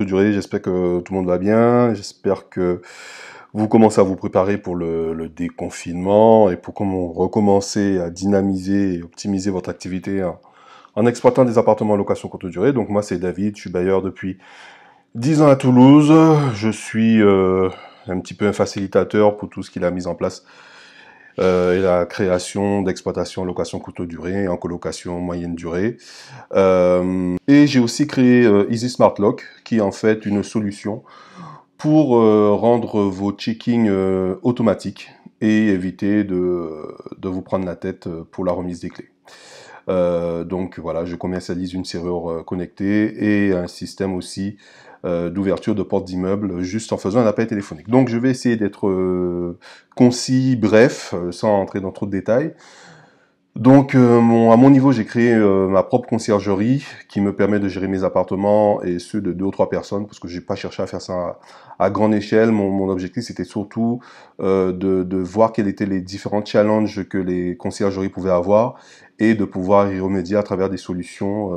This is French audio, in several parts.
durée, j'espère que tout le monde va bien, j'espère que vous commencez à vous préparer pour le déconfinement et pour comment recommencer à dynamiser et optimiser votre activité en exploitant des appartements en location courte durée. Donc moi c'est David, je suis bailleur depuis 10 ans à Toulouse, je suis un petit peu un facilitateur pour tout ce qu'il a mis en place et la création d'exploitation en location courte durée et en colocation moyenne durée. Et j'ai aussi créé Easy Smart Lock, qui est en fait une solution pour rendre vos checkings automatiques et éviter de vous prendre la tête pour la remise des clés. Donc voilà, je commercialise une serrure connectée et un système aussi d'ouverture de portes d'immeubles juste en faisant un appel téléphonique. Donc je vais essayer d'être concis, bref, sans entrer dans trop de détails. Donc à mon niveau, j'ai créé ma propre conciergerie qui me permet de gérer mes appartements et ceux de 2 ou 3 personnes parce que j'ai pas cherché à faire ça à grande échelle. Mon objectif, c'était surtout de voir quels étaient les différents challenges que les conciergeries pouvaient avoir et de pouvoir y remédier à travers des solutions.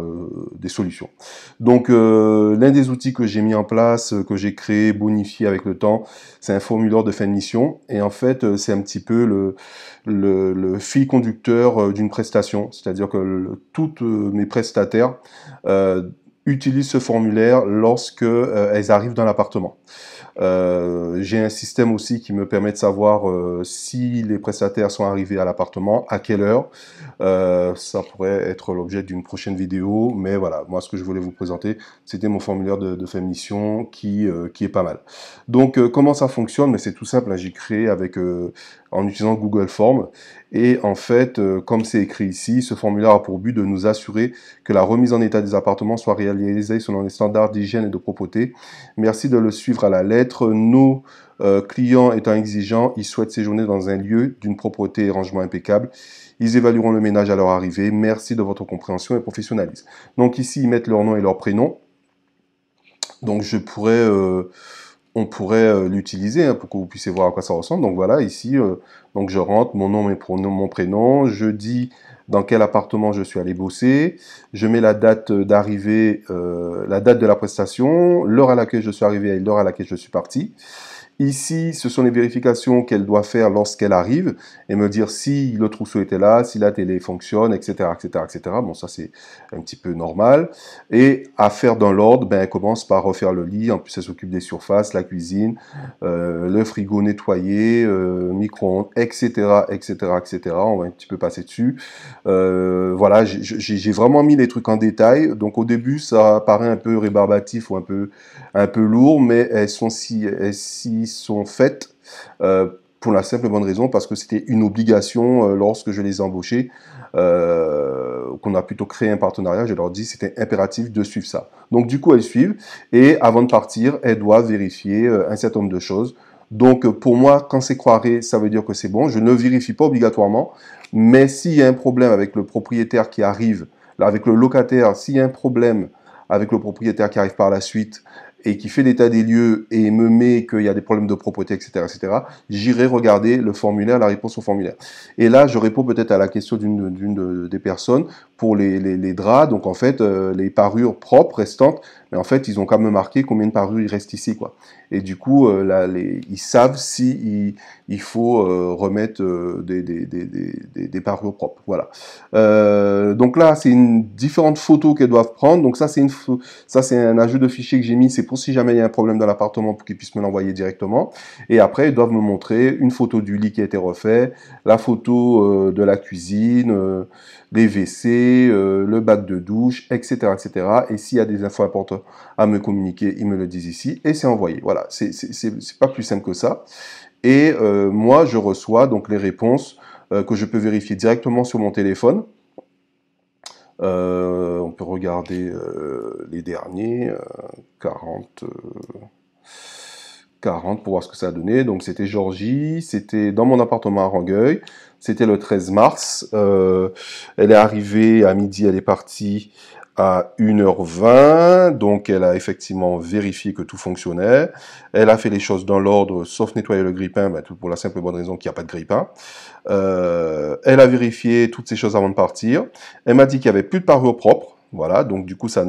Donc l'un des outils que j'ai mis en place, que j'ai créé, bonifié avec le temps, c'est un formulaire de fin de mission. Et en fait, c'est un petit peu le fil conducteur d'une prestation, c'est-à-dire que toutes mes prestataires utilisent ce formulaire lorsque elles arrivent dans l'appartement. J'ai un système aussi qui me permet de savoir si les prestataires sont arrivés à l'appartement, à quelle heure. Ça pourrait être l'objet d'une prochaine vidéo, mais voilà, moi ce que je voulais vous présenter, c'était mon formulaire de fin de mission qui est pas mal. Donc comment ça fonctionne? Mais c'est tout simple, hein, j'ai créé avec en utilisant Google Forms. Et en fait, comme c'est écrit ici, ce formulaire a pour but de nous assurer que la remise en état des appartements soit réalisée selon les standards d'hygiène et de propreté. Merci de le suivre à la lettre. Nos clients étant exigeants, ils souhaitent séjourner dans un lieu d'une propreté et rangement impeccable. Ils évalueront le ménage à leur arrivée. Merci de votre compréhension et professionnalisme. Donc ici, ils mettent leur nom et leur prénom. Donc on pourrait l'utiliser hein, pour que vous puissiez voir à quoi ça ressemble. Donc voilà, ici, donc je rentre mon nom, mon prénom, je dis dans quel appartement je suis allé bosser, je mets la date d'arrivée, la date de la prestation, l'heure à laquelle je suis arrivé et l'heure à laquelle je suis parti. Ici, ce sont les vérifications qu'elle doit faire lorsqu'elle arrive et me dire si le trousseau était là, si la télé fonctionne, etc., etc., etc. Bon, ça c'est un petit peu normal. Et à faire dans l'ordre, ben elle commence par refaire le lit. En plus, elle s'occupe des surfaces, la cuisine, le frigo nettoyé, micro-ondes, etc., etc., etc. On va un petit peu passer dessus. Voilà, j'ai vraiment mis les trucs en détail. Donc au début, ça paraît un peu rébarbatif ou un peu lourd, mais elles sont faites pour la simple et bonne raison parce que c'était une obligation lorsque je les ai embauchés, qu'on a plutôt créé un partenariat. Je leur dis c'était impératif de suivre ça. Donc du coup elles suivent et avant de partir, elles doivent vérifier un certain nombre de choses. Donc pour moi, quand c'est croiré, ça veut dire que c'est bon. Je ne vérifie pas obligatoirement, mais s'il y a un problème avec le propriétaire qui arrive, avec le locataire, s'il y a un problème avec le propriétaire qui arrive par la suite et qui fait l'état des lieux et me met qu'il y a des problèmes de propreté, etc., j'irai regarder le formulaire, la réponse au formulaire. Et là, je réponds peut-être à la question d'une des personnes pour les draps. Donc, en fait, les parures propres restantes, mais en fait, ils ont quand même marqué combien de parures il reste ici, quoi. Et du coup, là, ils savent si il faut remettre des parures propres. Voilà. Donc là, c'est une différentes photos qu'elles doivent prendre. Donc ça, c'est un ajout de fichier que j'ai mis. C'est pour si jamais il y a un problème dans l'appartement pour qu'ils puissent me l'envoyer directement. Et après, ils doivent me montrer une photo du lit qui a été refait, la photo de la cuisine, les WC, le bac de douche, etc., etc. Et s'il y a des infos importantes à me communiquer, ils me le disent ici et c'est envoyé. Voilà, c'est pas plus simple que ça. Et moi, je reçois donc les réponses que je peux vérifier directement sur mon téléphone. On peut regarder les derniers, 40 pour voir ce que ça a donné. Donc c'était Georgie, c'était dans mon appartement à Rangueil, c'était le 13 mars. Elle est arrivée à midi, elle est partie à 1h20, donc elle a effectivement vérifié que tout fonctionnait. Elle a fait les choses dans l'ordre, sauf nettoyer le grille-pain, ben, tout pour la simple et bonne raison qu'il n'y a pas de grille-pain. Elle a vérifié toutes ces choses avant de partir. Elle m'a dit qu'il n'y avait plus de parure propre. Voilà, donc du coup, ça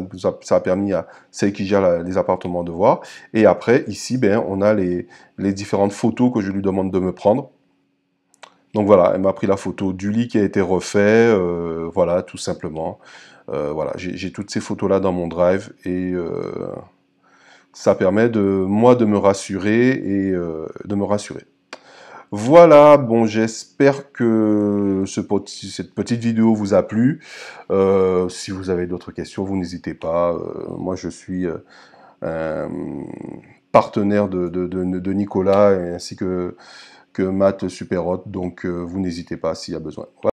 a permis à celle qui gère les appartements de voir. Et après, ici, ben, on a les différentes photos que je lui demande de me prendre. Donc voilà, elle m'a pris la photo du lit qui a été refait, voilà, tout simplement. Voilà, j'ai toutes ces photos-là dans mon drive et ça permet de moi de me rassurer et de me rassurer. Voilà, bon, j'espère que cette petite vidéo vous a plu. Si vous avez d'autres questions, vous n'hésitez pas. Moi, je suis un partenaire de Nicolas ainsi que Matt Superhot, donc vous n'hésitez pas s'il y a besoin. Voilà.